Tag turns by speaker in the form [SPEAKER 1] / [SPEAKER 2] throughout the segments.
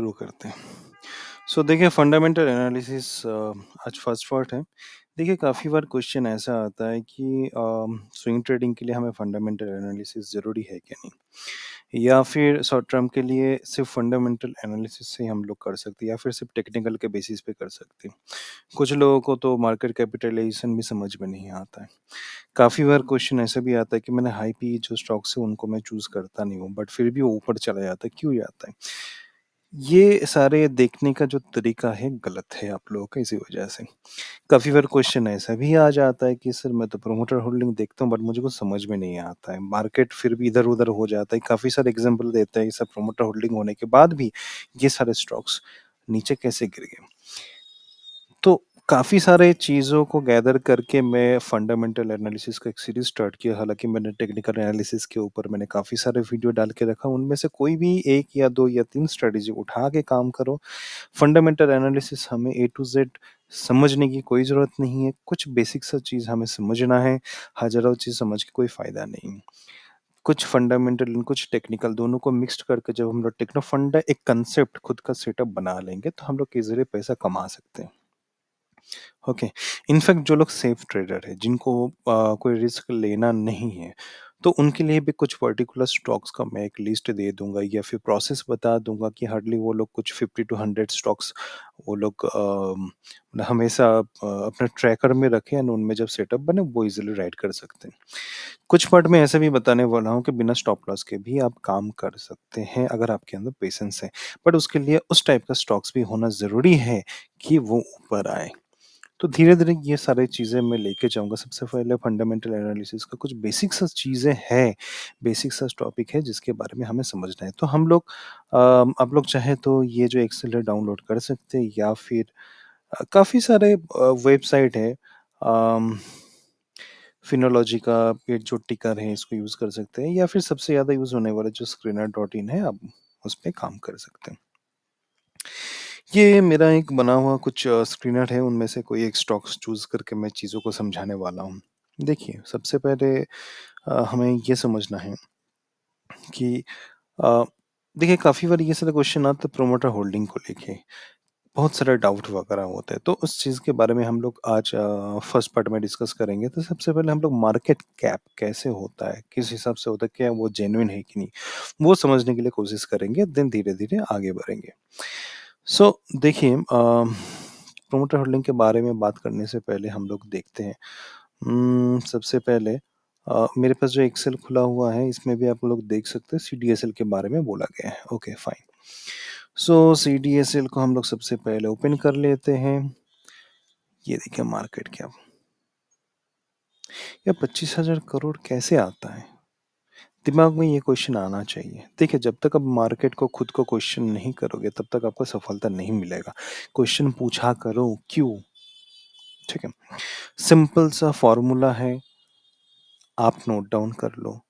[SPEAKER 1] शुरू करते हैं। सो देखिए फंडामेंटल एनालिसिस आज फर्स्ट पार्ट है। देखिए काफ़ी बार क्वेश्चन ऐसा आता है कि स्विंग ट्रेडिंग के लिए हमें फंडामेंटल एनालिसिस ज़रूरी है क्या नहीं? या फिर शॉर्ट टर्म के लिए सिर्फ फंडामेंटल एनालिसिस से हम लोग कर सकते हैं या फिर सिर्फ टेक्निकल के बेसिस पे कर सकते हैं। कुछ लोगों को तो मार्केट कैपिटलाइजेशन भी समझ में नहीं आता है। काफ़ी बार क्वेश्चन ऐसा भी आता है कि मैंने हाई पी जो स्टॉक्स है उनको मैं चूज़ करता नहीं हूँ बट फिर भी वो ऊपर चला जाता है, क्यों जाता है? ये सारे देखने का जो तरीका है गलत है आप लोगों का इसी वजह से। काफ़ी बार क्वेश्चन ऐसा भी आ जाता है कि सर मैं तो प्रमोटर होल्डिंग देखता हूँ बट मुझे कुछ समझ में नहीं आता है। मार्केट फिर भी इधर-उधर हो जाता है। काफ़ी सारे एग्ज़ाम्पल देते हैं ये सब प्रमोटर होल्डिंग होने के बाद भी ये सारे स्टॉक्स नीचे कैसे गिर गए। तो काफ़ी सारे चीज़ों को गैदर करके मैं फंडामेंटल एनालिसिस का एक सीरीज़ स्टार्ट किया। हालाँकि मैंने टेक्निकल एनालिसिस के ऊपर मैंने काफ़ी सारे वीडियो डाल के रखा। उनमें से कोई भी 1 या 2 या 3 स्ट्रैटेजी उठा के काम करो। फंडामेंटल एनालिसिस हमें ए टू ज़ेड समझने की कोई ज़रूरत नहीं है। कुछ बेसिक सा चीज़ हमें समझना है, हज़ारों चीज़ समझ के कोई फ़ायदा नहीं। कुछ फंडामेंटल एंड कुछ टेक्निकल दोनों को मिक्स्ड करके जब हम लोग टेक्नो फंडा एक कांसेप्ट खुद का सेटअप बना लेंगे, तो हम लोग ईज़िली पैसा कमा सकते हैं। ओके। इनफैक्ट जो लोग सेफ ट्रेडर है जिनको कोई रिस्क लेना नहीं है, तो उनके लिए भी कुछ पर्टिकुलर स्टॉक्स का मैं एक लिस्ट दे दूंगा या फिर प्रोसेस बता दूंगा कि हार्डली वो लोग कुछ 50 टू 100 स्टॉक्स वो लोग हमेशा अपने ट्रैकर में रखें एंड उनमें जब सेटअप बने वो इजीली राइड कर सकते हैं। कुछ पार्ट में ऐसा भी बताने वाला हूँ कि बिना स्टॉप लॉस के भी आप काम कर सकते हैं अगर आपके अंदर पेशेंस है, बट उसके लिए उस टाइप का स्टॉक्स भी होना ज़रूरी है कि वो ऊपर आए। तो धीरे-धीरे ये सारी चीज़ें मैं लेके जाऊँगा। सबसे पहले फंडामेंटल एनालिसिस का कुछ बेसिक सा चीज़ें हैं, बेसिक सा टॉपिक है जिसके बारे में हमें समझना है। तो हम लोग आप लोग चाहें तो ये जो एक्सेल है डाउनलोड कर सकते हैं या फिर काफ़ी सारे वेबसाइट है फिनोलॉजी का ये जो टिकर है इसको यूज़ कर सकते हैं या फिर सबसे ज़्यादा यूज़ होने वाला जो स्क्रीनर डॉट इन है, आप उस पे काम कर सकते हैं। ये मेरा एक बना हुआ कुछ स्क्रीनर है, उनमें से कोई एक स्टॉक्स चूज़ करके मैं चीज़ों को समझाने वाला हूँ। देखिए, सबसे पहले हमें ये समझना है कि अ, देखिए काफ़ी बार ये सारे क्वेश्चन आते हैं प्रोमोटर होल्डिंग को लेके। बहुत सारे डाउट वगैरह होते हैं, तो उस चीज़ के बारे में हम लोग आज फर्स्ट पार्ट में डिस्कस करेंगे। तो सबसे पहले हम लोग मार्केट कैप कैसे होता है, किस हिसाब से होता है, क्या वो जेन्युइन है कि नहीं, वो समझने के लिए कोशिश करेंगे, देन धीरे-धीरे आगे बढ़ेंगे। सो देखिए प्रोमोटर होल्डिंग के बारे में बात करने से पहले हम लोग देखते हैं। सबसे पहले मेरे पास जो एक्सेल खुला हुआ है इसमें भी आप लोग देख सकते हैं सीडीएसएल के बारे में बोला गया है। Okay fine. सो सीडीएसएल को हम लोग सबसे पहले ओपन कर लेते हैं। ये देखिए मार्केट कैप। या 25,000 करोड़ कैसे आता है? दिमाग में ये क्वेश्चन आना चाहिए। देखिए जब तक आप मार्केट को खुद को क्वेश्चन नहीं करोगे तब तक आपको सफलता नहीं मिलेगा। क्वेश्चन पूछा करो क्यों? ठीक है। सिंपल सा फॉर्मूला है, आप नोट डाउन कर लो।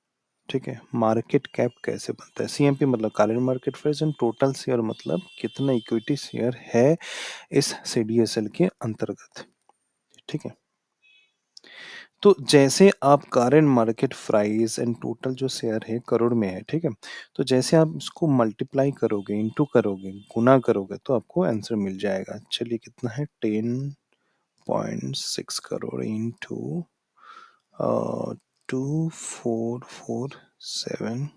[SPEAKER 1] ठीक है। मार्केट कैप कैसे बनता है? सीएमपी मतलब current market price and total share मतलब कितना इक्विटी शेयर है इस सीडीएसएल के अंतर्गत। ठीक है। तो जैसे आप current market price and total जो शेयर है करोड़ में है, ठीक है? तो जैसे आप इसको मल्टीप्लाई करोगे, इंटू करोगे, गुना करोगे तो आपको आंसर मिल जाएगा। चलिए कितना है 10.6 crore into 2447।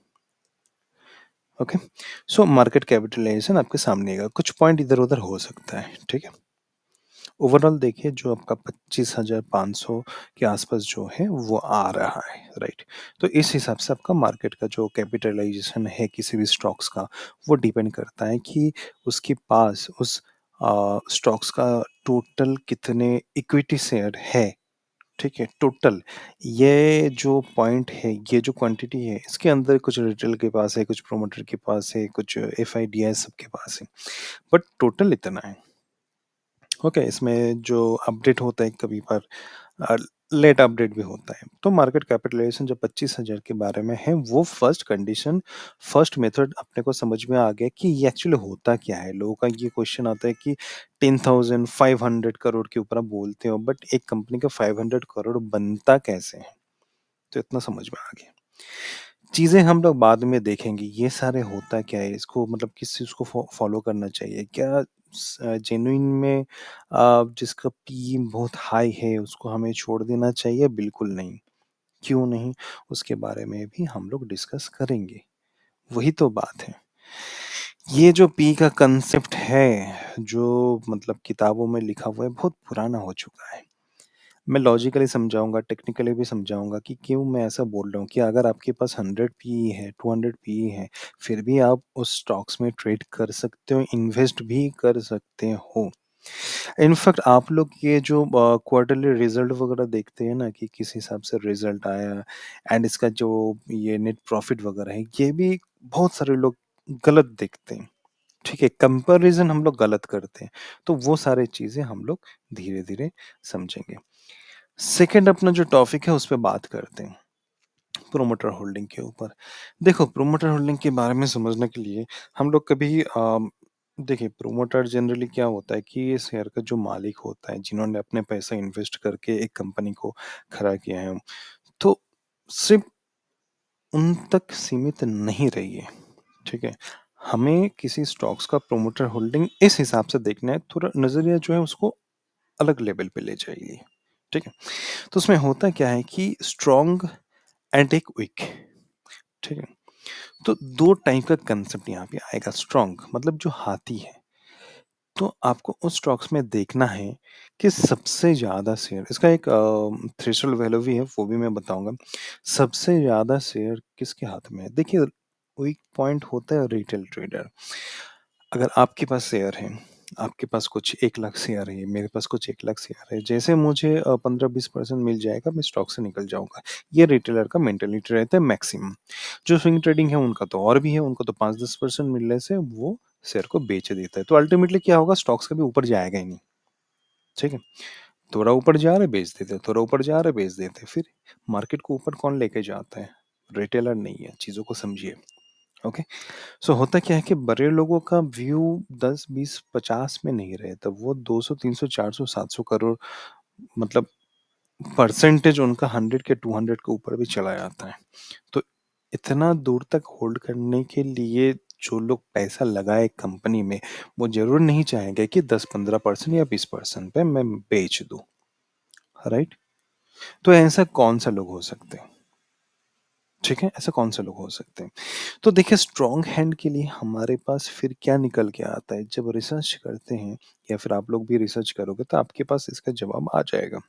[SPEAKER 1] Okay. So market capitalisation आपके सामने आएगा। कुछ पॉइंट इधर-उधर हो सकता है, ठीक है? ओवरऑल देखिए जो आपका 25,500 के आसपास जो है वो आ रहा है, राइट? तो इस हिसाब से आपका मार्केट का जो कैपिटलाइजेशन है किसी भी स्टॉक्स का वो डिपेंड करता है कि उसके पास उस स्टॉक्स का टोटल कितने इक्विटी शेयर है, ठीक है? टोटल ये जो पॉइंट है, ये जो क्वांटिटी है इसके अंदर कुछ रिटेल के पास है, कुछ प्रोमोटर के पास है, कुछ एफआईडीआई सबके पास है, बट टोटल इतना है। ओके, इसमें जो अपडेट होता है कभी पर अ, लेट अपडेट भी होता है। तो मार्केट कैपिटलाइजेशन जो 25,000 के बारे में है वो फर्स्ट कंडीशन, फर्स्ट मेथड अपने को समझ में आ गया कि ये एक्चुअली होता क्या है। लोगों का ये क्वेश्चन आता है कि 10,500 करोड़ के ऊपर आप बोलते हो बट एक कंपनी का 500 करोड़ बनता कैसे है? तो इतना समझ में आ गया। चीज़ें हम लोग बाद में देखेंगे, ये सारे होता क्या है, इसको मतलब किस चीज़ को फ़ॉलो करना चाहिए? क्या जेनुइन में जिसका पी बहुत हाई है, उसको हमें छोड़ देना चाहिए? बिल्कुल नहीं। क्यों नहीं? उसके बारे में भी हम लोग डिस्कस करेंगे। वही तो बात है। ये जो पी का कांसेप्ट है, जो मतलब किताबों में लिखा हुआ है, बहुत पुराना हो चुका है। मैं लॉजिकली समझाऊँगा, टेक्निकली भी समझाऊँगा कि क्यों मैं ऐसा बोल रहा हूँ कि अगर आपके पास 100 पीई है, 200 पीई है, फिर भी आप उस स्टॉक्स में ट्रेड कर सकते हो, इन्वेस्ट भी कर सकते हो। इनफैक्ट आप लोग ये जो क्वार्टरली रिजल्ट वगैरह देखते हैं ना कि किस हिसाब से रिजल्ट आया एंड इसका जो ये नेट प्रॉफिट वगैरह है, ये भी बहुत सारे लोग गलत देखते हैं। ठीक है, कंपैरिजन हम लोग गलत करते हैं। तो वो सारी चीज़ें हम लोग धीरे-धीरे समझेंगे। सेकंड अपना जो टॉपिक है उस पे बात करते हैं, प्रोमोटर होल्डिंग के ऊपर। देखो प्रोमोटर होल्डिंग के बारे में समझने के लिए हम लोग कभी देखिए प्रोमोटर जनरली क्या होता है कि ये शेयर का जो मालिक होता है, जिन्होंने अपने पैसा इन्वेस्ट करके एक कंपनी को खड़ा किया है, तो सिर्फ़ उन तक सीमित नहीं रहिए, ठीक है? हमें किसी स्टॉक्स का प्रोमोटर होल्डिंग इस हिसाब से देखना है, थोड़ा नज़रिया जो है उसको अलग लेवल पे ले जाइए, ठीक है? तो उसमें होता क्या है कि स्ट्रॉन्ग एंड एक वीक, ठीक है? तो 2 टाइप का कांसेप्ट यहाँ पे आएगा। स्ट्रॉन्ग मतलब जो हाथी है, तो आपको उस स्टॉक्स में देखना है कि सबसे ज़्यादा शेयर इसका एक थ्रेशोल्ड वैल्यू भी है, वो भी मैं बताऊँगा। सबसे ज़्यादा शेयर किसके हाथ में है? देखिए, वीक पॉइंट होता है रिटेल ट्रेडर। अगर आपके पास शेयर है, आपके पास कुछ 1 लाख शेयर है, मेरे पास कुछ 1 लाख शेयर है, जैसे मुझे 15-20% मिल जाएगा, मैं स्टॉक से निकल जाऊँगा। ये रिटेलर का मेंटालिटी रहता है मैक्सिमम। जो स्विंग ट्रेडिंग है उनका तो और भी है, उनको तो 5-10% मिलने से वो शेयर को बेच देता है। तो अल्टीमेटली क्या होगा, स्टॉक्स कभी ऊपर जाएगा ही नहीं, ठीक है? थोड़ा ऊपर जा रहा है बेच देते हैं, थोड़ा ऊपर जा रहा है बेच देते हैं। फिर मार्केट को ऊपर कौन लेके जाता है? रिटेलर नहीं है, चीज़ों को समझिए। ओके? सो होता क्या है कि बड़े लोगों का व्यू 10, 20, 50 में नहीं रहता, वो 200, 300, 400, 700 करोड़ मतलब परसेंटेज उनका 100 के 200 के ऊपर भी चला जाता है। तो इतना दूर तक होल्ड करने के लिए जो लोग पैसा लगाए कंपनी में, वो ज़रूर नहीं चाहेंगे कि 10-15% या 20% पे मैं बेच दूँ, राइट? तो ऐसा कौन-सा लोग हो सकते हैं? ठीक है, ऐसा कौन-सा लोग हो सकते हैं? तो देखिए स्ट्रॉन्ग हैंड के लिए हमारे पास फिर क्या निकल के आता है, जब रिसर्च करते हैं या फिर आप लोग भी रिसर्च करोगे तो आपके पास इसका जवाब आ जाएगा।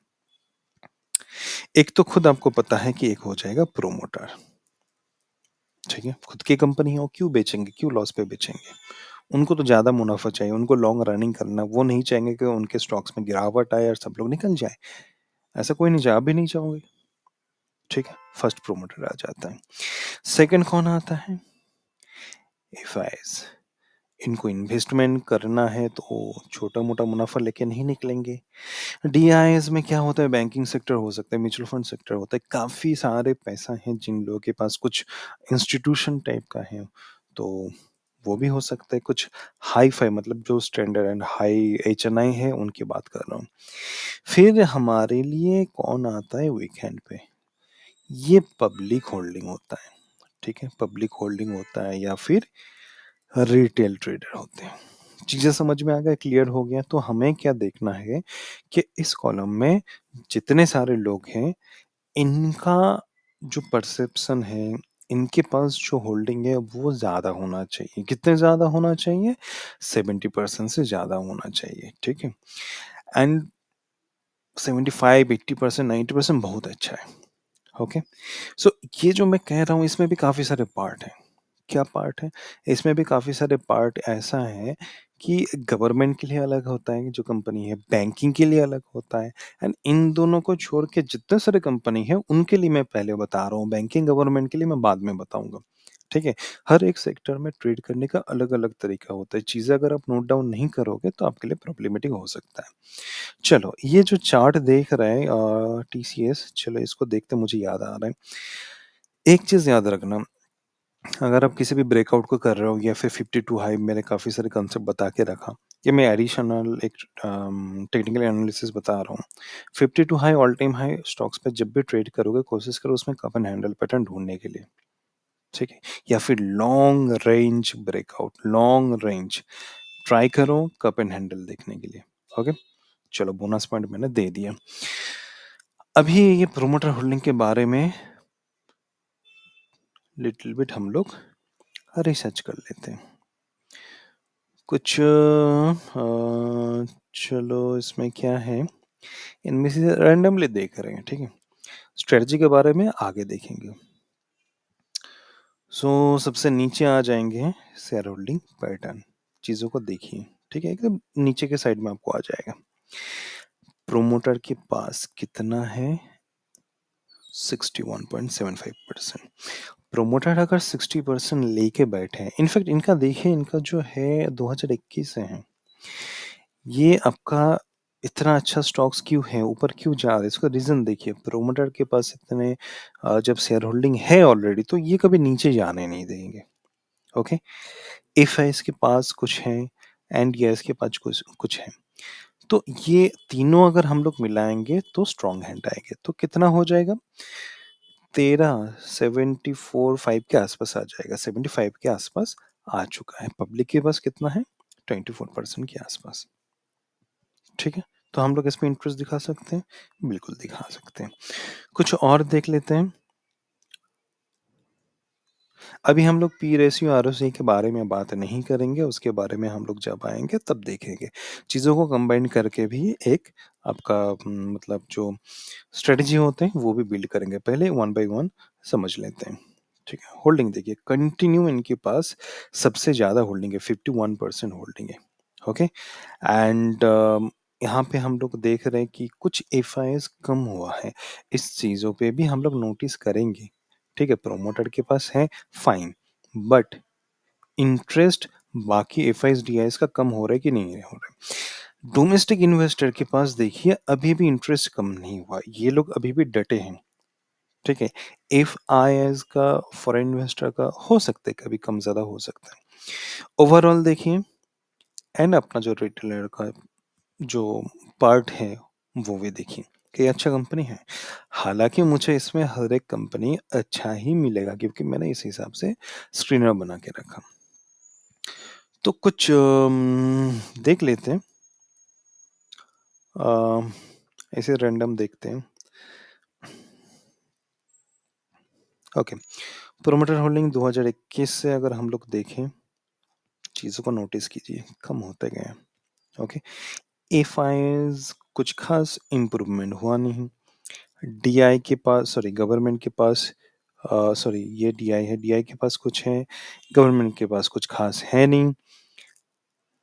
[SPEAKER 1] एक तो खुद आपको पता है कि एक हो जाएगा प्रोमोटर, ठीक है? खुद की कंपनी है वो क्यों बेचेंगे, क्यों लॉस पे बेचेंगे? उनको तो ज़्यादा मुनाफ़ा चाहिए, उनको लॉन्ग रनिंग करना, वो नहीं चाहेंगे कि उनके स्टॉक्स में गिरावट आए और सब लोग निकल जाएँ। ऐसा कोई नहीं चाहे, आप भी नहीं चाहोगे, ठीक है? फर्स्ट प्रोमोटर आ जाता है। सेकंड कौन आता है? एफआईज़। इनको इन्वेस्टमेंट करना है तो छोटा-मोटा मुनाफ़ा लेके नहीं निकलेंगे। डीआईएस में क्या होता है, बैंकिंग सेक्टर हो सकता है, म्यूचुअल फंड सेक्टर होता है, काफ़ी सारे पैसा है जिन लोगों के पास कुछ इंस्टीट्यूशन टाइप का है, तो वो भी हो सकता है। कुछ हाई-फाई मतलब जो स्टैंडर्ड एंड हाई एचएनआई है उनकी बात कर रहा हूँ। फिर हमारे लिए कौन आता है वीकेंड पे? ये पब्लिक होल्डिंग होता है, ठीक है? पब्लिक होल्डिंग होता है या फिर रिटेल ट्रेडर होते हैं। चीज़ें समझ में आ गया, क्लियर हो गया? तो हमें क्या देखना है कि इस कॉलम में जितने सारे लोग हैं, इनका जो परसेप्शन है, इनके पास जो होल्डिंग है, वो ज़्यादा होना चाहिए। कितने ज़्यादा होना चाहिए? 70% से ज़्यादा होना चाहिए, ठीक है? एंड 75, 80%, 90% बहुत अच्छा है, ओके? सो ये जो मैं कह रहा हूँ, इसमें भी काफ़ी सारे पार्ट हैं। क्या पार्ट है? इसमें भी काफ़ी सारे पार्ट ऐसा है कि गवर्नमेंट के लिए अलग होता है जो कंपनी है, बैंकिंग के लिए अलग होता है एंड इन दोनों को छोड़ के जितने सारे कंपनी है उनके लिए मैं पहले बता रहा हूँ, बैंकिंग गवर्नमेंट के लिए मैं बाद में बताऊँगा। ठीक है? हर एक सेक्टर में ट्रेड करने का अलग-अलग तरीका होता है। चीज़ें अगर आप नोट डाउन नहीं करोगे तो आपके लिए प्रॉब्लमेटिक हो सकता है। चलो ये जो चार्ट देख रहे हैं टीसीएस, चलो इसको देखते मुझे याद आ रहा है। एक चीज़ याद रखना, अगर आप किसी भी ब्रेकआउट को कर रहे हो या फिर 52 हाई, मैंने काफ़ी सारे कॉन्सेप्ट बता के रखा। ये मैं एडिशनल एक टेक्निकल एनालिसिस बता रहा हूँ। 52 high all time high stocks पे जब भी ट्रेड करोगे कोशिश करो उसमें कप एंड हैंडल पैटर्न ढूँढने के लिए। ठीक है? या फिर long range breakout, long range try करो कप एंड हैंडल देखने के लिए। ओके, चलो बोनस पॉइंट मैंने दे दिया। अभी ये प्रोमोटर होल्डिंग के बारे में लिटिल बिट हम लोग रिसर्च कर लेते हैं। कुछ चलो इसमें क्या है, इनमें से रैंडमली देख रहे हैं, ठीक है? स्ट्रेटजी के बारे में आगे देखेंगे। सो सबसे नीचे आ जाएंगे शेयर होल्डिंग पैटर्न, चीज़ों को देखिए, ठीक है? एकदम नीचे के साइड में आपको आ जाएगा। प्रोमोटर के पास कितना है? 61.75%। प्रोमोटर अगर 60% लेके बैठे हैं, इनफैक्ट इनका देखिए, इनका जो है 2021 से है, ये आपका इतना अच्छा स्टॉक्स क्यों है, ऊपर क्यों जा रहा है, इसका रीज़न देखिए। प्रोमोटर के पास इतने जब शेयर होल्डिंग है ऑलरेडी, तो ये कभी नीचे जाने नहीं देंगे। ओके, एफआईएस के पास कुछ है, एनडीआईएस के पास कुछ कुछ है, तो ये तीनों अगर हम लोग मिलाएंगे तो स्ट्रॉन्ग हैंड आएंगे। तो कितना हो जाएगा? 13, 74, 5 के आसपास आ जाएगा, 75 के आसपास आ चुका है। पब्लिक के पास कितना है? 24% के आसपास। ठीक है, तो हम लोग इसमें इंटरेस्ट दिखा सकते हैं, बिल्कुल दिखा सकते हैं। कुछ और देख लेते हैं। अभी हम लोग पी रेशियो आरओसी के बारे में बात नहीं करेंगे, उसके बारे में हम लोग जब आएंगे तब देखेंगे। चीज़ों को कंबाइन करके भी एक आपका मतलब जो स्ट्रेटजी होते हैं वो भी बिल्ड करेंगे। पहले वन बाय वन समझ लेते हैं। ठीक है, होल्डिंग देखिए, कंटिन्यू इनके पास सबसे ज़्यादा होल्डिंग है, 51% होल्डिंग है। ओके, एंड यहाँ पे हम लोग देख रहे हैं कि कुछ एफआईएस कम हुआ है, इस चीज़ों पे भी हम लोग नोटिस करेंगे। ठीक है, प्रोमोटर के पास है, फाइन, बट इंटरेस्ट बाकी एफआईएस डीआईएस का कम हो रहा है कि नहीं हो रहा है? डोमेस्टिक इन्वेस्टर के पास देखिए अभी भी इंटरेस्ट कम नहीं हुआ, ये लोग अभी भी डटे हैं। ठीक है, एफआईएस का, फॉरेन इन्वेस्टर का हो सकता है कभी कम ज़्यादा हो सकता है। ओवरऑल देखिए, एंड अपना जो रिटेलर का जो पार्ट है वो भी देखिए कि अच्छा कंपनी है। हालाँकि मुझे इसमें हर एक कंपनी अच्छा ही मिलेगा, क्योंकि मैंने इस हिसाब से स्क्रीनर बना के रखा। तो कुछ देख लेते हैं। ऐसे रैंडम देखते हैं। ओके, प्रोमोटर होल्डिंग 2021 से अगर हम लोग देखें, चीज़ों को नोटिस कीजिए, कम होते गए हैं। ओके, एफआईआईज़ कुछ खास इम्प्रूवमेंट हुआ नहीं। डीआई के पास, सॉरी गवर्नमेंट के पास, सॉरी ये डीआई है, डीआई के पास कुछ है, गवर्नमेंट के पास कुछ खास है नहीं,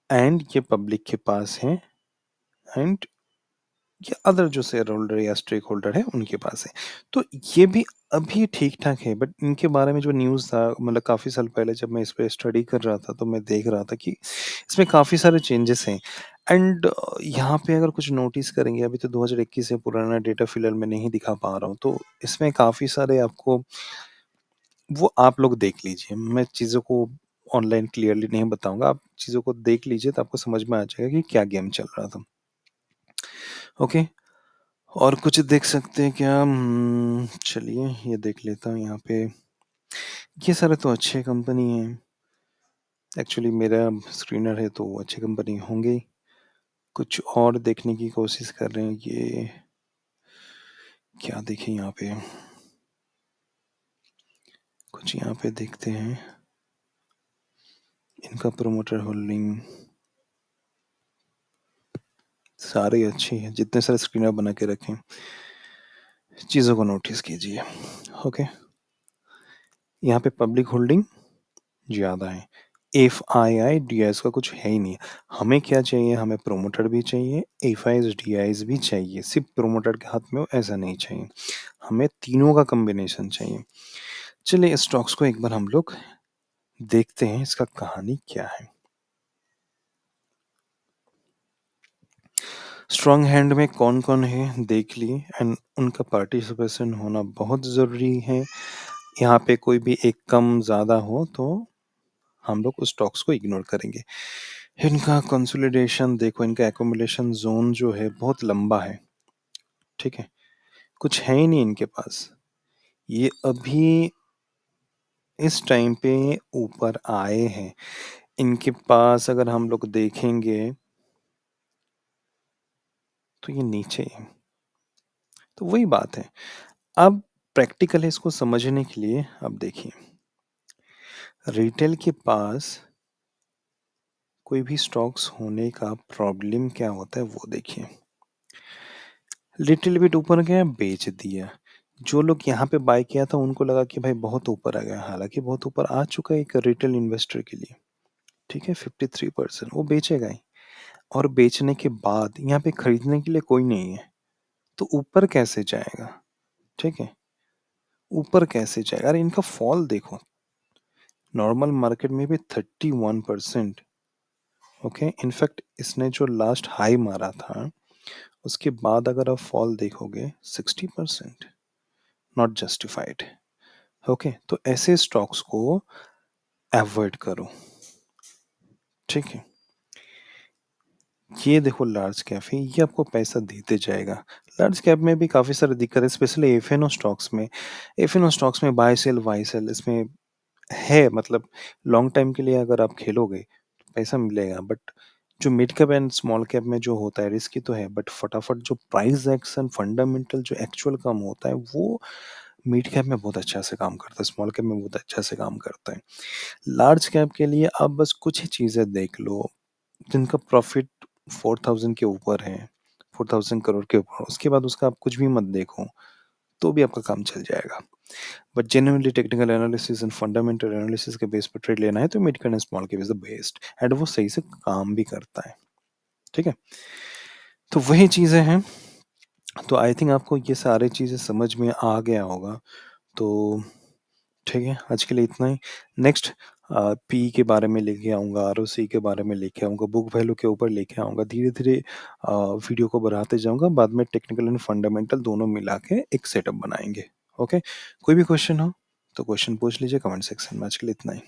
[SPEAKER 1] एंड ये पब्लिक के पास है, एंड ये अदर जो शेयर होल्डर या स्टेक होल्डर है उनके पास है। तो ये भी अभी ठीक ठाक है, बट इनके बारे में जो न्यूज़ था, मतलब काफ़ी साल पहले जब मैं इस पे स्टडी कर रहा था, तो मैं देख रहा था कि इसमें काफ़ी सारे चेंजेस हैं। एंड यहाँ पे अगर कुछ नोटिस करेंगे, अभी तो 2021 से पुराना डेटा फिलहाल मैं नहीं दिखा पा रहा हूँ, तो इसमें काफ़ी सारे आपको, वो आप लोग देख लीजिए, मैं चीज़ों को ऑनलाइन क्लियरली नहीं बताऊंगा, आप चीज़ों को देख लीजिए तो आपको समझ में आ जाएगा कि क्या गेम चल रहा था। ओके, और कुछ देख सकते हैं क्या? चलिए ये देख लेता हूँ यहाँ पे। ये सारे तो अच्छे कंपनी हैं। एक्चुअली मेरा स्क्रीनर है तो वो अच्छी कंपनी होंगे ही। कुछ और देखने की कोशिश कर रहे हैं, ये क्या देखें यहाँ पे? कुछ यहाँ पे देखते हैं, इनका प्रोमोटर होल्डिंग सारे अच्छे हैं, जितने सारे स्क्रीनर बना के रखें। चीज़ों को नोटिस कीजिए। ओके, यहाँ पे पब्लिक होल्डिंग ज़्यादा है, F I I D I S का कुछ है ही नहीं। हमें क्या चाहिए? हमें प्रोमोटर भी चाहिए, F I S D I S भी चाहिए। सिर्फ प्रोमोटर के हाथ में हो ऐसा नहीं चाहिए, हमें तीनों का कॉम्बिनेशन चाहिए। चलिए स्टॉक्स को एक बार हम लोग देखते हैं, इसका कहानी क्या है। स्ट्रॉन्ग हैंड में कौन कौन है देख लिए, एंड उनका पार्टिसिपेशन होना बहुत ज़रूरी है। यहाँ पे कोई भी एक कम ज़्यादा हो तो हम लोग उस स्टॉक्स को इग्नोर करेंगे। इनका कंसोलिडेशन देखो, इनका एक्युमुलेशन जोन जो है बहुत लंबा है। ठीक है, कुछ है ही नहीं इनके पास। ये अभी इस टाइम पे ऊपर आए हैं। इनके पास अगर हम लोग देखेंगे तो ये नीचे है। तो वही बात है। अब प्रैक्टिकल इसको समझने के लिए अब देखिए, रिटेल के पास कोई भी स्टॉक्स होने का प्रॉब्लम क्या होता है वो देखिए। लिटिल बिट ऊपर गया, बेच दिया। जो लोग यहाँ पे बाय किया था उनको लगा कि भाई बहुत ऊपर आ गया, हालांकि बहुत ऊपर आ चुका है एक रिटेल इन्वेस्टर के लिए। ठीक है, 53% वो बेचेगा ही। और बेचने के बाद यहाँ पे खरीदने के लिए कोई नहीं है, तो ऊपर कैसे जाएगा? ठीक है, ऊपर कैसे जाएगा? अरे इनका फॉल देखो, नॉर्मल मार्केट में भी 31%। ओके, इनफैक्ट इसने जो लास्ट हाई मारा था उसके बाद अगर आप फॉल देखोगे 60%, नॉट जस्टिफाइड। ओके, तो ऐसे स्टॉक्स को अवॉइड करो। ठीक है, ये देखो लार्ज कैप है, ये आपको पैसा देते जाएगा। लार्ज कैप में भी काफ़ी सारी दिक्कत है, स्पेशली एफएनओ स्टॉक्स में। एफएनओ स्टॉक्स में बाय सेल इसमें है, मतलब लॉन्ग टाइम के लिए अगर आप खेलोगे तो पैसा मिलेगा। बट जो mid cap and small cap में जो होता है रिस्की तो है, बट फटाफट जो प्राइस एक्शन फंडामेंटल जो एक्चुअल काम होता है वो मिड कैप में बहुत अच्छा से काम करता है, स्मॉल कैप में बहुत अच्छा से काम करता है। लार्ज कैप के लिए आप बस कुछ ही चीज़ें देख लो जिनका प्रॉफिट 4000 के ऊपर है, 4000 करोड़ के ऊपर, उसके बाद उसका आप कुछ भी मत देखो तो भी आपका काम चल जाएगा। But genuinely technical analysis and fundamental analysis के बेस पर ट्रेड लेना है तो mid cap and small cap is the best, and वो सही से काम भी करता है। ठीक है, तो वही चीज़ें हैं। तो आई थिंक आपको ये सारी चीज़ें समझ में आ गया होगा। तो ठीक है, आज के लिए इतना ही। नेक्स्ट पी के बारे में लेके आऊँगा, आरओसी के बारे में लेके आऊँगा, बुक वैल्यू के ऊपर लेके आऊँगा। धीरे-धीरे वीडियो को बढ़ाते जाऊँगा, बाद में टेक्निकल एंड फंडामेंटल दोनों मिला के एक सेटअप बनाएँगे। ओके? कोई भी क्वेश्चन हो तो क्वेश्चन पूछ लीजिए कमेंट सेक्शन में। आज के लिए इतना ही।